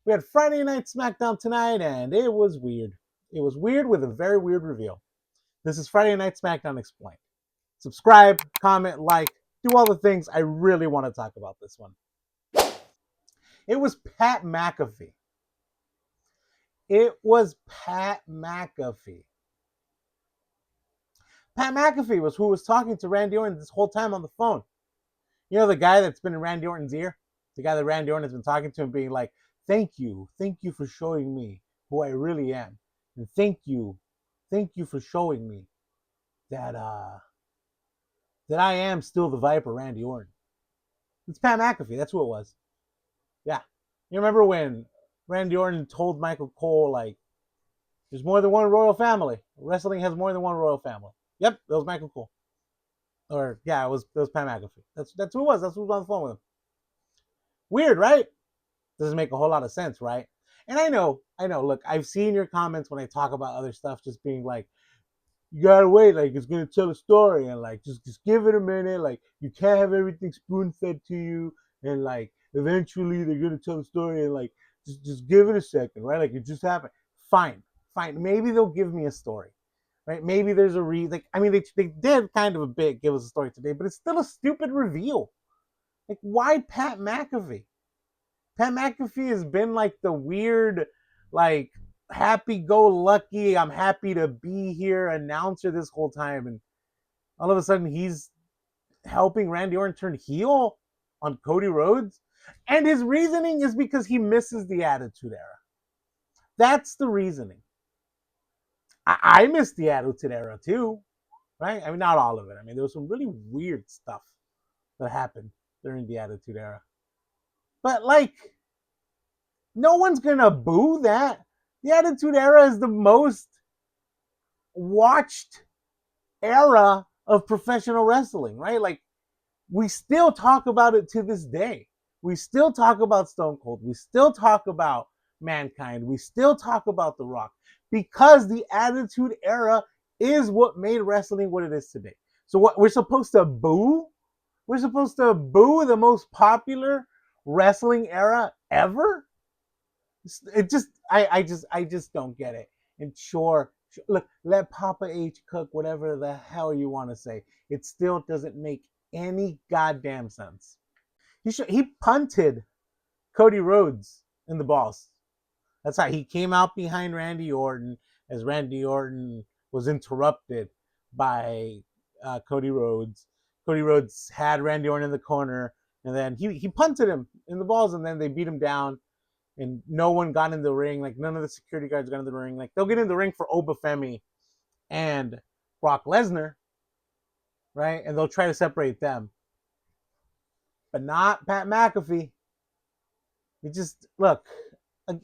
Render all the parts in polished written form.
We had Friday Night Smackdown tonight, and it was weird. It was weird with a very weird reveal. This is Friday Night Smackdown Explained. Subscribe, comment, like, do all the things. I really want to talk about this one. It was Pat McAfee. It was Pat McAfee. Pat McAfee was who was talking to Randy Orton this whole time on the phone. You know, the guy that's been in Randy Orton's ear? The guy that Randy Orton has been talking to and being like, thank you for showing me who I really am. And thank you for showing me that that I am still the Viper, Randy Orton. It's Pat McAfee. That's who it was. Yeah. You remember when Randy Orton told Michael Cole, like, there's more than one royal family. Wrestling has more than one royal family. Yep, that was Michael Cole. Or, yeah, it was Pat McAfee. That's who it was. That's who was on the phone with him. Weird, right? Doesn't make a whole lot of sense, right? And I know. Look, I've seen your comments when I talk about other stuff just being like, you gotta wait, like it's gonna tell a story, and like just give it a minute, like you can't have everything spoon fed to you, and like eventually they're gonna tell a story, and like just give it a second, right? Like it just happened. Fine. Maybe they'll give me a story, right? Maybe there's a reason. Like I mean, they did kind of a bit give us a story today, but it's still a stupid reveal. Like why Pat McAfee? Pat McAfee has been like the weird, like happy-go-lucky, I'm happy to be here announcer this whole time, and all of a sudden he's helping Randy Orton turn heel on Cody Rhodes, and his reasoning is because he misses the Attitude Era. That's the reasoning. I miss the Attitude Era too, right? I mean, not all of it. I mean, there was some really weird stuff that happened during the Attitude Era, but like, no one's gonna boo that. The Attitude Era is the most watched era of professional wrestling, right? Like, we still talk about it to this day. We still talk about Stone Cold. We still talk about Mankind. We still talk about The Rock because the Attitude Era is what made wrestling what it is today. So, what we're supposed to boo? We're supposed to boo the most popular wrestling era ever? It just, I just don't get it. And sure, look, let Papa H cook whatever the hell you want to say. It still doesn't make any goddamn sense. He punted Cody Rhodes in the balls. That's how he came out behind Randy Orton as Randy Orton was interrupted by Cody Rhodes. Cody Rhodes had Randy Orton in the corner, and then he punted him in the balls, and then they beat him down. And no one got in the ring. Like none of the security guards got in the ring. Like they'll get in the ring for Obafemi and Brock Lesnar, right? And they'll try to separate them, but not Pat McAfee. It just look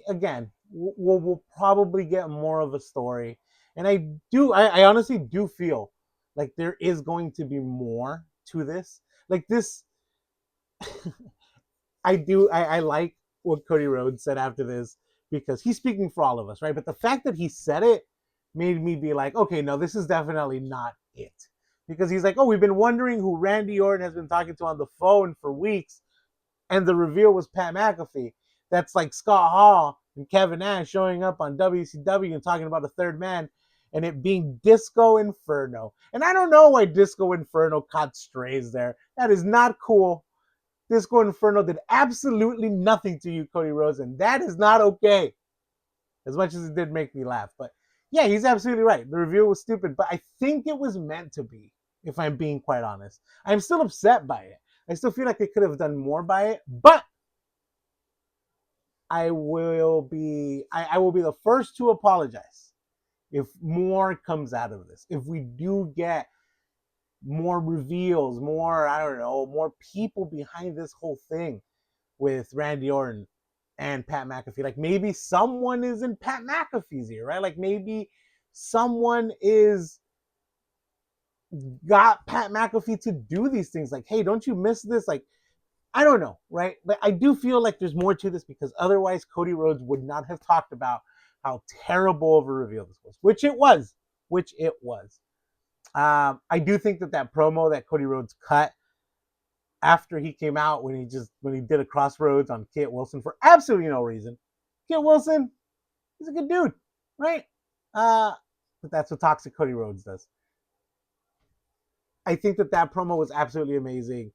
again. We'll probably get more of a story, and I honestly do feel like there is going to be more to this. Like this, I like what Cody Rhodes said after this because he's speaking for all of us, right? But the fact that he said it made me be like, okay, no, this is definitely not it. Because he's like, oh, we've been wondering who Randy Orton has been talking to on the phone for weeks, and the reveal was Pat McAfee. That's like Scott Hall and Kevin Nash showing up on WCW and talking about a third man, and it being Disco Inferno. And I don't know why Disco Inferno caught strays there. That is not cool. Disco Inferno did absolutely nothing to you, Cody Rhodes, and that is not okay. As much as it did make me laugh. But yeah, he's absolutely right. The review was stupid, but I think it was meant to be, if I'm being quite honest. I'm still upset by it. I still feel like they could have done more by it, but I will be the first to apologize if more comes out of this. If we do get more reveals, more, I don't know, more people behind this whole thing with Randy Orton and Pat McAfee. Like maybe someone is in Pat McAfee's ear, right? Like maybe someone is got Pat McAfee to do these things. Like, hey, don't you miss this? Like, I don't know, right? But I do feel like there's more to this because otherwise Cody Rhodes would not have talked about how terrible of a reveal this was, which it was. I do think that promo that Cody Rhodes cut after he came out when he did a crossroads on Kit Wilson for absolutely no reason, Kit Wilson, he's a good dude, right? But that's what Toxic Cody Rhodes does. I think that promo was absolutely amazing.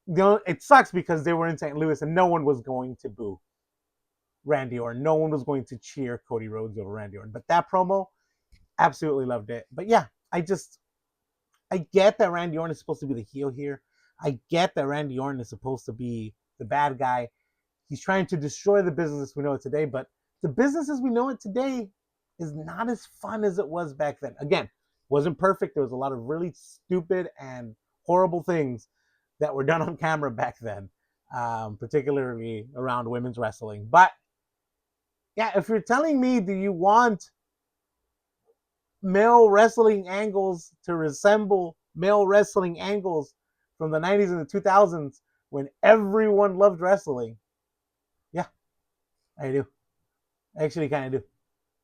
It sucks because they were in St. Louis and no one was going to boo Randy Orton. No one was going to cheer Cody Rhodes over Randy Orton. But that promo, absolutely loved it. But yeah, I get that Randy Orton is supposed to be the heel here. I get that Randy Orton is supposed to be the bad guy. He's trying to destroy the business as we know it today, but the business as we know it today is not as fun as it was back then. Again, wasn't perfect. There was a lot of really stupid and horrible things that were done on camera back then, particularly around women's wrestling. But yeah, if you're telling me, do you want male wrestling angles to resemble male wrestling angles from the 90s and the 2000s when everyone loved wrestling? Yeah, I do. I actually kind of do.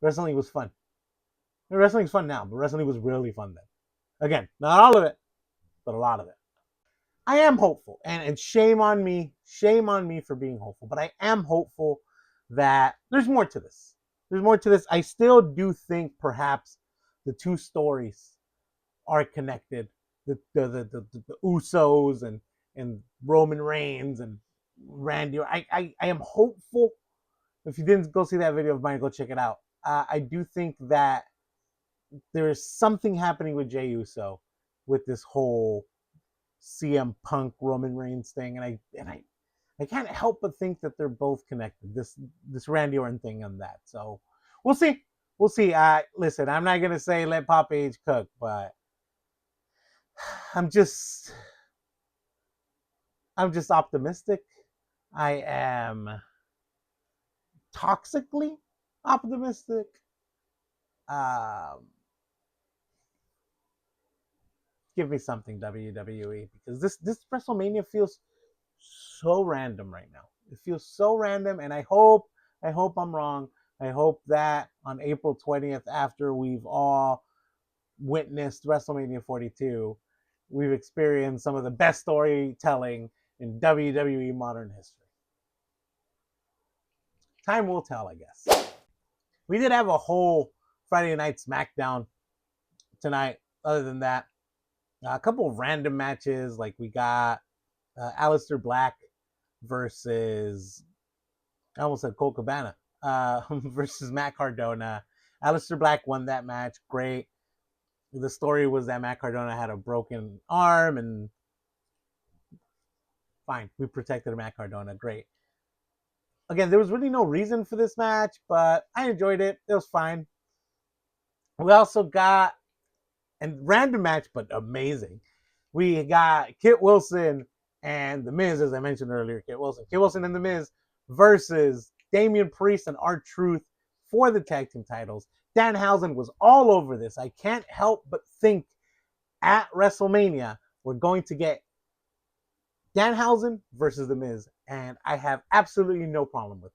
Wrestling was fun. Wrestling's fun now, but wrestling was really fun then. Again, not all of it, but a lot of it. I am hopeful, and shame on me for being hopeful, but I am hopeful that there's more to this. There's more to this. I still do think perhaps the two stories are connected. The Usos and Roman Reigns and Randy. I am hopeful. If you didn't go see that video of mine, go check it out. I do think that there is something happening with Jey Uso with this whole CM Punk Roman Reigns thing, and I can't help but think that they're both connected. This Randy Orton thing and that. So we'll see. We'll see. Listen, I'm not gonna say let Papa H cook, but I'm just optimistic. I am toxically optimistic. Give me something, WWE, because this WrestleMania feels so random right now. It feels so random, and I hope I'm wrong. I hope that on April 20th, after we've all witnessed WrestleMania 42, we've experienced some of the best storytelling in WWE modern history. Time will tell, I guess. We did have a whole Friday Night Smackdown tonight. Other than that, a couple of random matches, like we got Aleister Black versus, I almost said Colt Cabana, versus Matt Cardona. Aleister Black won that match. Great. The story was that Matt Cardona had a broken arm, and fine, we protected Matt Cardona. Great. Again, there was really no reason for this match, but I enjoyed it. It was fine. We also got a random match, but amazing. We got Kit Wilson and The Miz, as I mentioned earlier. Kit Wilson and The Miz versus Damian Priest and R-Truth for the tag team titles. Danhausen was all over this. I can't help but think at WrestleMania we're going to get Danhausen versus The Miz, and I have absolutely no problem with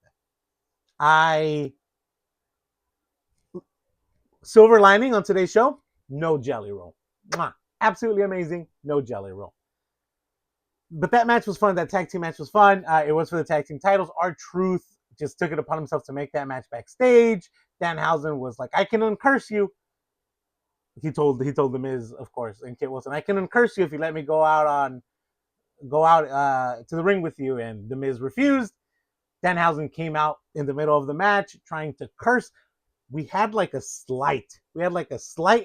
that. Silver lining on today's show, no jelly roll. Mwah. Absolutely amazing, no jelly roll. But that match was fun. That tag team match was fun. It was for the tag team titles. R-Truth just took it upon himself to make that match backstage. Danhausen was like, I can uncurse you. He told The Miz, of course, and Kit Wilson, I can uncurse you if you let me go out to the ring with you. And The Miz refused. Danhausen came out in the middle of the match trying to curse. We had like a slight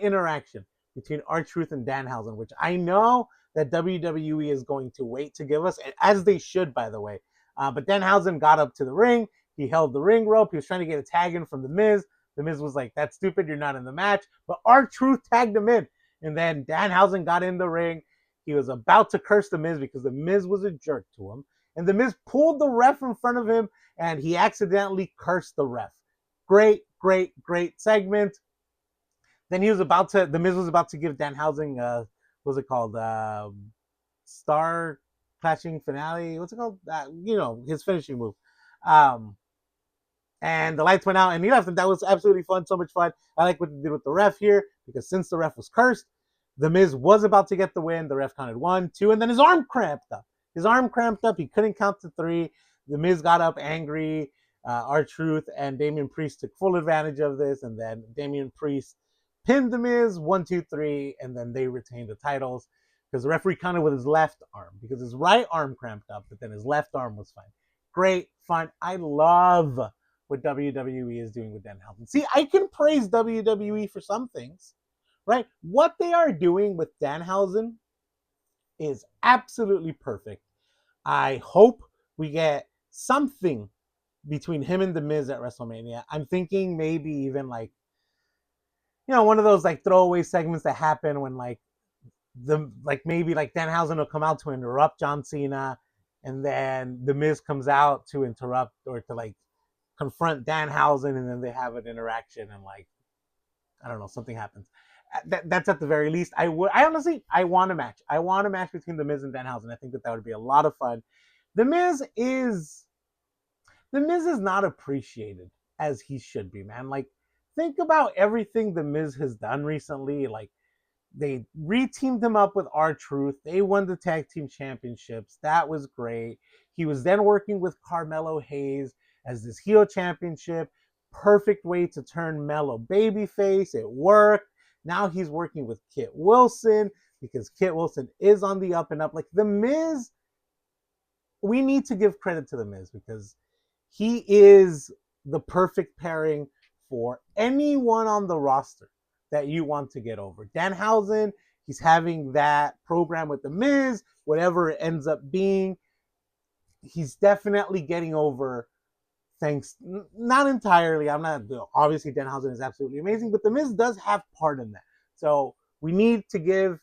interaction between R-Truth and Danhausen, which I know that WWE is going to wait to give us, as they should, by the way. But Danhausen got up to the ring. He held the ring rope. He was trying to get a tag in from The Miz. The Miz was like, that's stupid. You're not in the match. But R-Truth tagged him in. And then Danhausen got in the ring. He was about to curse The Miz because The Miz was a jerk to him. And The Miz pulled the ref in front of him, and he accidentally cursed the ref. Great segment. Then The Miz was about to give Danhausen, what's it called? Star Clashing Finale. What's it called? His finishing move. And the lights went out, and he left, and that was absolutely fun. So much fun. I like what they did with the ref here, because since the ref was cursed, The Miz was about to get the win. The ref counted 1, 2, and then his arm cramped up. He couldn't count to 3. The Miz got up angry. R-Truth and Damian Priest took full advantage of this, and then Damian Priest pinned The Miz 1, 2, 3, and then they retained the titles because the referee counted with his left arm because his right arm cramped up, but then his left arm was fine. Great, fun. I love what WWE is doing with Danhausen. See, I can praise WWE for some things, right? What they are doing with Danhausen is absolutely perfect. I hope we get something between him and The Miz at WrestleMania. I'm thinking maybe even like, one of those like throwaway segments that happen when maybe like Danhausen will come out to interrupt John Cena, and then The Miz comes out to interrupt or to like confront Danhausen, and then they have an interaction, and like, I don't know, something happens. That's at the very least. I honestly, I want a match. I want a match between The Miz and Danhausen. I think that would be a lot of fun. The Miz is not appreciated as he should be, man. Like, think about everything The Miz has done recently. Like, they re-teamed him up with R-Truth. They won the tag team championships. That was great. He was then working with Carmelo Hayes as this heel championship. Perfect way to turn Melo babyface. It worked. Now he's working with Kit Wilson because Kit Wilson is on the up and up. Like, The Miz, we need to give credit to The Miz because he is the perfect pairing for anyone on the roster that you want to get over. Danhausen, he's having that program with The Miz, whatever it ends up being. He's definitely getting over, thanks, not entirely. Obviously Danhausen is absolutely amazing, but The Miz does have part in that. So we need to give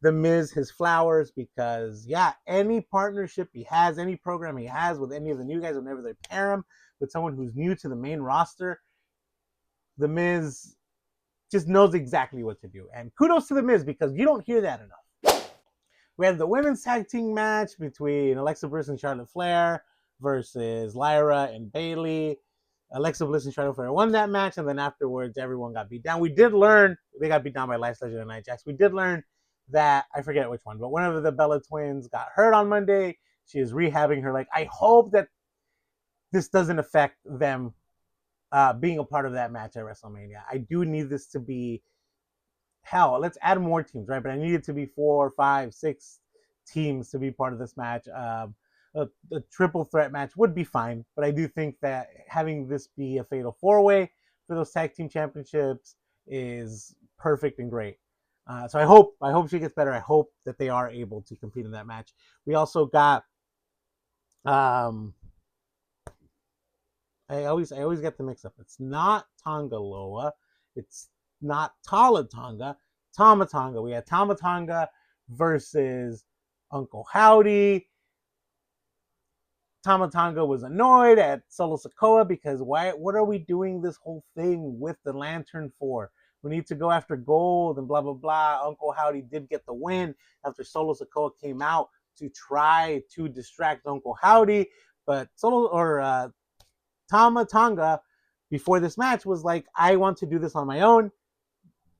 The Miz his flowers because, yeah, any partnership he has, any program he has with any of the new guys, whenever they pair him with someone who's new to the main roster, The Miz just knows exactly what to do. And kudos to The Miz because you don't hear that enough. We had the women's tag team match between Alexa Bliss and Charlotte Flair versus Lyra and Bayley. Alexa Bliss and Charlotte Flair won that match, and then afterwards, everyone got beat down. We did learn they got beat down by Last Legend and Nia Jax. We did learn that, I forget which one, but one of the Bella twins got hurt on Monday. She is rehabbing her leg. I hope that this doesn't affect them being a part of that match at WrestleMania. I do need this to be, hell, let's add more teams, right? But I need it to be 4, 5, 6 teams to be part of this match. A triple threat match would be fine, but I do think that having this be a fatal 4-way for those tag team championships is perfect and great. So I hope she gets better. I hope that they are able to compete in that match. We also got I always get the mix up. It's not Tonga Loa. It's not Tala Tonga. Tama Tonga. We had Tama Tonga versus Uncle Howdy. Tama Tonga was annoyed at Solo Sikoa because what are we doing this whole thing with the lantern for? We need to go after gold and blah, blah, blah. Uncle Howdy did get the win after Solo Sikoa came out to try to distract Uncle Howdy. But Tama Tonga, before this match, was like, I want to do this on my own.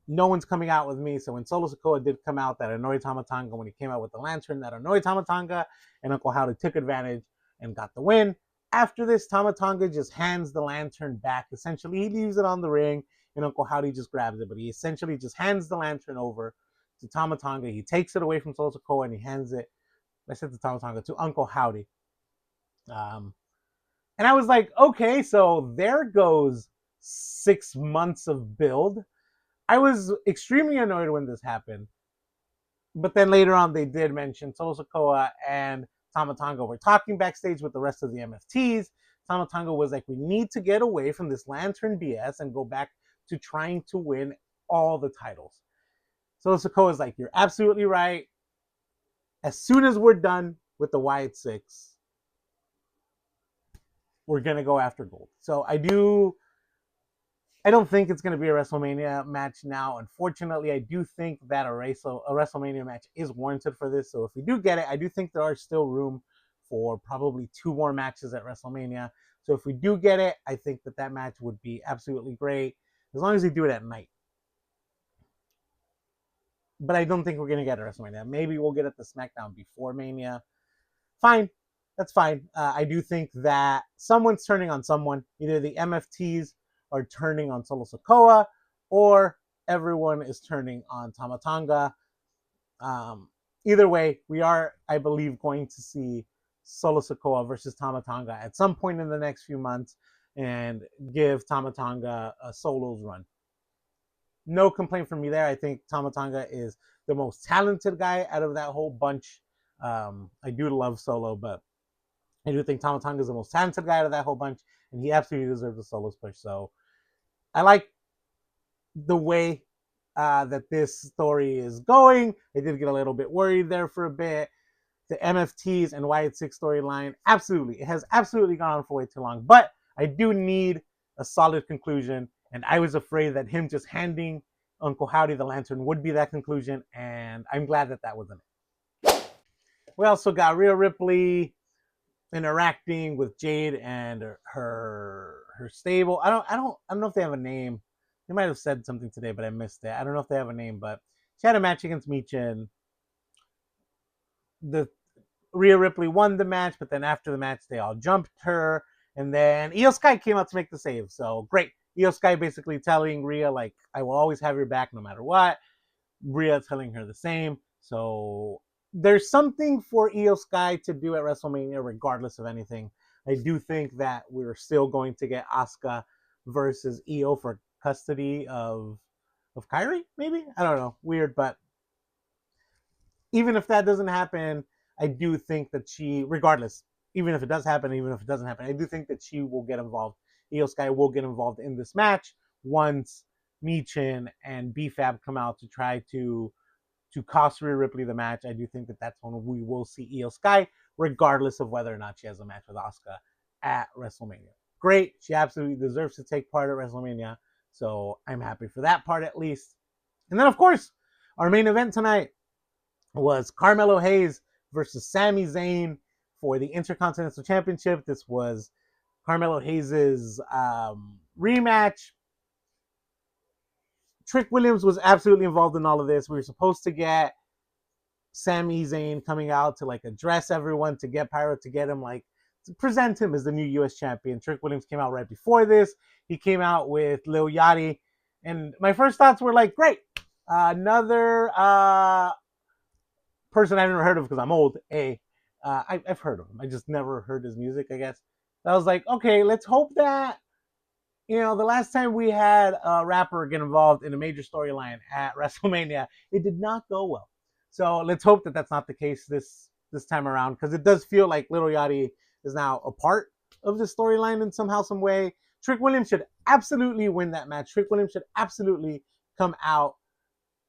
No one's coming out with me. So when Solo Sikoa did come out, that annoyed Tama Tonga. When he came out with the lantern, that annoyed Tama Tonga. And Uncle Howdy took advantage and got the win. After this, Tama Tonga just hands the lantern back. Essentially, he leaves it on the ring, and Uncle Howdy just grabs it. But he essentially just hands the lantern over to Tama Tonga. He takes it away from Solo Sikoa, and he hands it, I said to Tama Tonga, to Uncle Howdy. And I was like, okay, so there goes 6 months of build. I was extremely annoyed when this happened. But then later on, they did mention Solo Sikoa and Tama Tonga were talking backstage with the rest of the MFTs. Tama Tonga was like, we need to get away from this lantern BS and go back to trying to win all the titles. Solo Sikoa is like, you're absolutely right. As soon as we're done with the Wyatt Six, we're going to go after gold. So I don't think it's going to be a WrestleMania match now. Unfortunately, I do think that a WrestleMania match is warranted for this. So if we do get it, I do think there are still room for probably 2 more matches at WrestleMania. So if we do get it, I think that match would be absolutely great, as long as they do it at night. But I don't think we're going to get it at WrestleMania. Maybe we'll get it at the SmackDown before Mania. Fine. that's fine. I do think that someone's turning on someone. Either the MFTs are turning on Solo Sikoa, or everyone is turning on Tama Tonga. Um, Either way, we are, I believe, going to see Solo Sikoa versus Tama Tonga at some point in the next few months and give Tama Tonga a solos run. No complaint from me there. I think Tama Tonga is the most talented guy out of that whole bunch. I do love Solo, but I do think Tama Tonga is the most talented guy out of that whole bunch, and he absolutely deserves a solos push. So I like the way that this story is going. I did get a little bit worried there for a bit. The MFTs and Wyatt Six storyline, absolutely. It has absolutely gone on for way too long. But I do need a solid conclusion. And I was afraid that him just handing Uncle Howdy the lantern would be that conclusion. And I'm glad that that wasn't it. We also got Rhea Ripley interacting with Jade and her stable. I don't know if they have a name. They might have said something today, but I missed it. I don't know if they have a name, but she had a match against Michin. The Rhea Ripley won the match, but then after the match, they all jumped her. And then Io Sky came out to make the save. So great. Io Sky basically telling Rhea, like, I will always have your back no matter what. Rhea telling her the same. So there's something for Io Sky to do at WrestleMania, regardless of anything. I do think that we're still going to get Asuka versus Io for custody of Kyrie, maybe? I don't know. Weird, but even if that doesn't happen, I do think that she, regardless, even if it does happen, even if it doesn't happen, I do think that she will get involved. Io Sky will get involved in this match once Michin and BFAB come out to try to cost Rhea Ripley the match. I do think that that's when we will see Io Sky, regardless of whether or not she has a match with Asuka at WrestleMania. Great. She absolutely deserves to take part at WrestleMania. So I'm happy for that part at least. And then, of course, our main event tonight was Carmelo Hayes versus Sami Zayn for the Intercontinental Championship. This was Carmelo Hayes' rematch. Trick Williams was absolutely involved in all of this. We were supposed to get Sami Zayn coming out to like address everyone, to get Pyro, to get him like to present him as the new U.S. champion. Trick Williams came out right before this. He came out with Lil Yachty, and my first thoughts were like, great, another person I've never heard of because I'm old. I've heard of him. I just never heard his music, I guess. I was like, okay, let's hope that, the last time we had a rapper get involved in a major storyline at WrestleMania, it did not go well. So let's hope that that's not the case this time around, because it does feel like Little Yachty is now a part of the storyline in somehow, some way. Trick Williams should absolutely win that match. Trick Williams should absolutely come out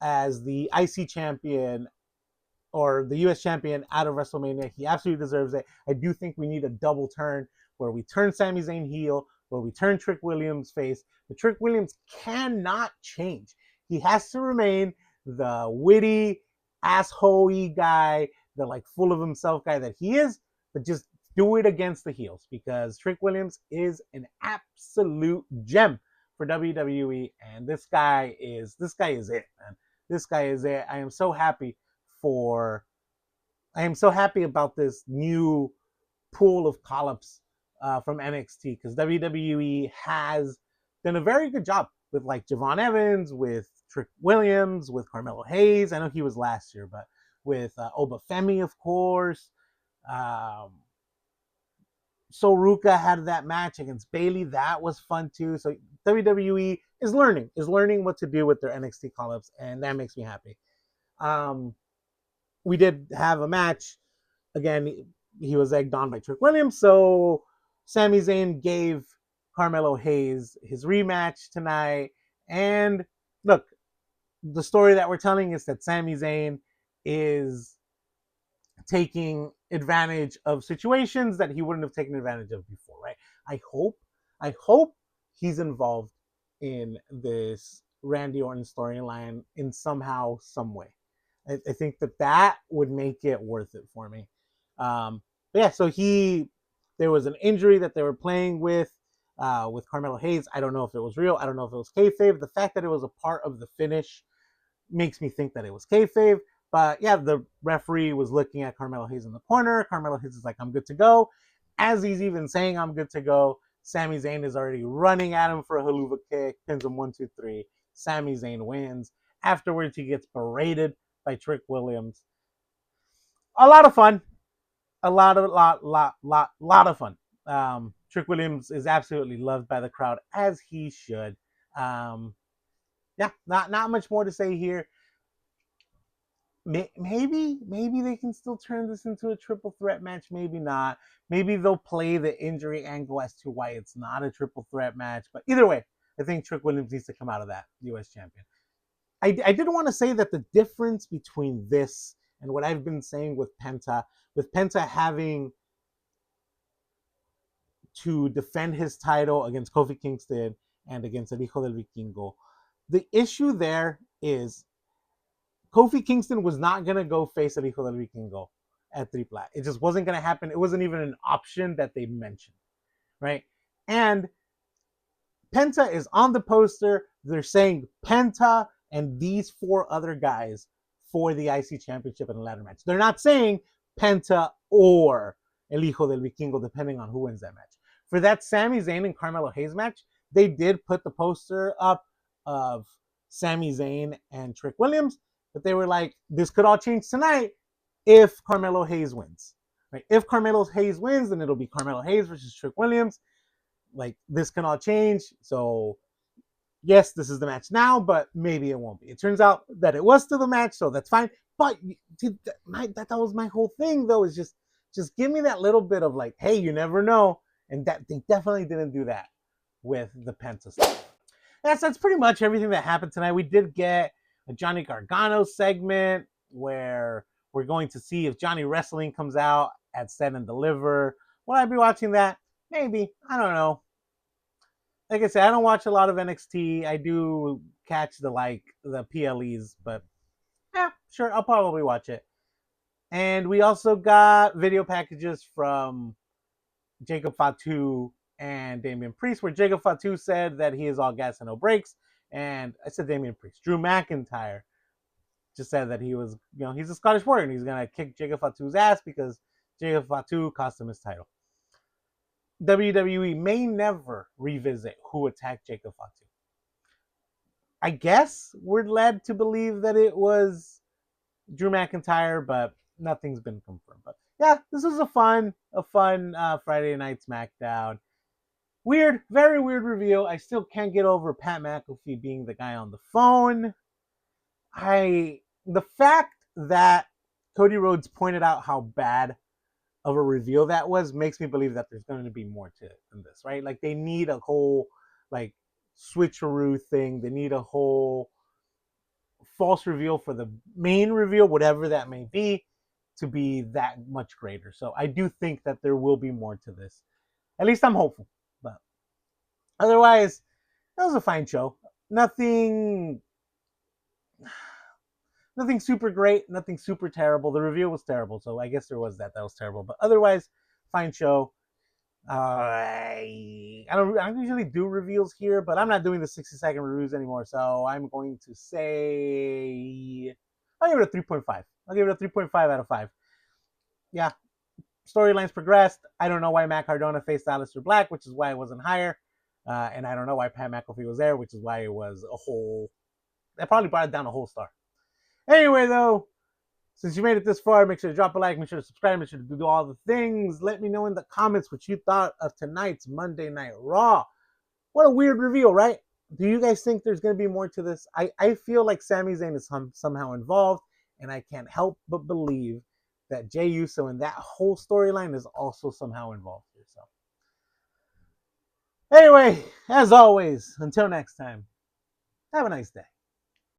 as the IC champion or the US champion out of WrestleMania. He absolutely deserves it. I do think we need a double turn where we turn Sami Zayn heel, where we turn Trick Williams face. But Trick Williams cannot change. He has to remain the witty, asshole-y guy, the like full of himself guy that he is, but just do it against the heels, because Trick Williams is an absolute gem for WWE, and this guy is it, man. This guy is it. I am so happy about this new pool of call-ups from NXT, because WWE has done a very good job with like Javon Evans, with Trick Williams, with Carmelo Hayes. I know he was last year, but with Oba Femi, of course. Soruka had that match against Bayley. That was fun too. So WWE is learning what to do with their NXT call-ups, and that makes me happy. We did have a match. Again, he was egged on by Trick Williams, so Sami Zayn gave Carmelo Hayes his rematch tonight. And look, the story that we're telling is that Sami Zayn is taking advantage of situations that he wouldn't have taken advantage of before, right? I hope he's involved in this Randy Orton storyline in somehow, some way. I think that would make it worth it for me. But yeah, so there was an injury that they were playing with Carmelo Hayes. I don't know if it was real. I don't know if it was kayfabe. The fact that it was a part of the finish makes me think that it was kayfabe. But yeah, the referee was looking at Carmelo Hayes in the corner. Carmelo Hayes is like, I'm good to go. As he's even saying, I'm good to go, Sami Zayn is already running at him for a haluva kick, pins him 1, 2, 3. Sami Zayn wins. Afterwards, he gets berated by Trick Williams. A lot of fun. A lot of fun. Trick Williams is absolutely loved by the crowd, as he should. Yeah, not much more to say here. Maybe they can still turn this into a triple threat match. Maybe not. Maybe they'll play the injury angle as to why it's not a triple threat match. But either way, I think Trick Williams needs to come out of that U.S. champion. I did want to say that the difference between this and what I've been saying with Penta having to defend his title against Kofi Kingston and against El Hijo del Vikingo, the issue there is Kofi Kingston was not going to go face El Hijo del Vikingo at Triple A. It just wasn't going to happen. It wasn't even an option that they mentioned, right? And Penta is on the poster. They're saying Penta and these 4 other guys for the IC Championship in a ladder match. They're not saying Penta or El Hijo del Vikingo, depending on who wins that match. For that Sami Zayn and Carmelo Hayes match, they did put the poster up of Sami Zayn and Trick Williams, but they were like, this could all change tonight if Carmelo Hayes wins. Right? If Carmelo Hayes wins, then it'll be Carmelo Hayes versus Trick Williams. Like, this can all change. So, yes, this is the match now, but maybe it won't be. It turns out that it was still the match, so that's fine. But that was my whole thing, though, is just give me that little bit of like, hey, you never know. And that they definitely didn't do that with the Penta stuff. That's pretty much everything that happened tonight. We did get a Johnny Gargano segment where we're going to see if Johnny Wrestling comes out at Stand and Deliver. Will I be watching that? Maybe. I don't know. Like I said, I don't watch a lot of NXT. I do catch the PLEs, but yeah, sure, I'll probably watch it. And we also got video packages from Jacob Fatu and Damian Priest, where Jacob Fatu said that he is all gas and no brakes. And I said Damian Priest. Drew McIntyre just said that he was, he's a Scottish warrior and he's going to kick Jacob Fatu's ass because Jacob Fatu cost him his title. WWE may never revisit who attacked Jacob Fatu. I guess we're led to believe that it was Drew McIntyre, but nothing's been confirmed. But yeah, this was a fun Friday Night Smackdown. Weird, very weird reveal. I still can't get over Pat McAfee being the guy on the phone. The fact that Cody Rhodes pointed out how bad of a reveal that was makes me believe that there's going to be more to it than this, right? Like, they need a whole switcheroo thing. They need a whole false reveal for the main reveal, whatever that may be, to be that much greater. So I do think that there will be more to this. At least I'm hopeful. But otherwise, that was a fine show. Nothing super great, nothing super terrible. The reveal was terrible, so I guess there was that was terrible. But otherwise, fine show. I don't usually do reveals here, but I'm not doing the 60-second reviews anymore. So I'm going to say I'll give it a 3.5. I'll give it a 3.5 out of 5. Yeah, storylines progressed. I don't know why Matt Cardona faced Aleister Black, which is why it wasn't higher. And I don't know why Pat McAfee was there, which is why it was a whole. That probably brought it down a whole star. Anyway, though, since you made it this far, make sure to drop a like, make sure to subscribe, make sure to do all the things. Let me know in the comments what you thought of tonight's Monday Night Raw. What a weird reveal, right? Do you guys think there's going to be more to this? I feel like Sami Zayn is somehow involved, and I can't help but believe that Jey Uso and that whole storyline is also somehow involved here. So, anyway, as always, until next time, have a nice day.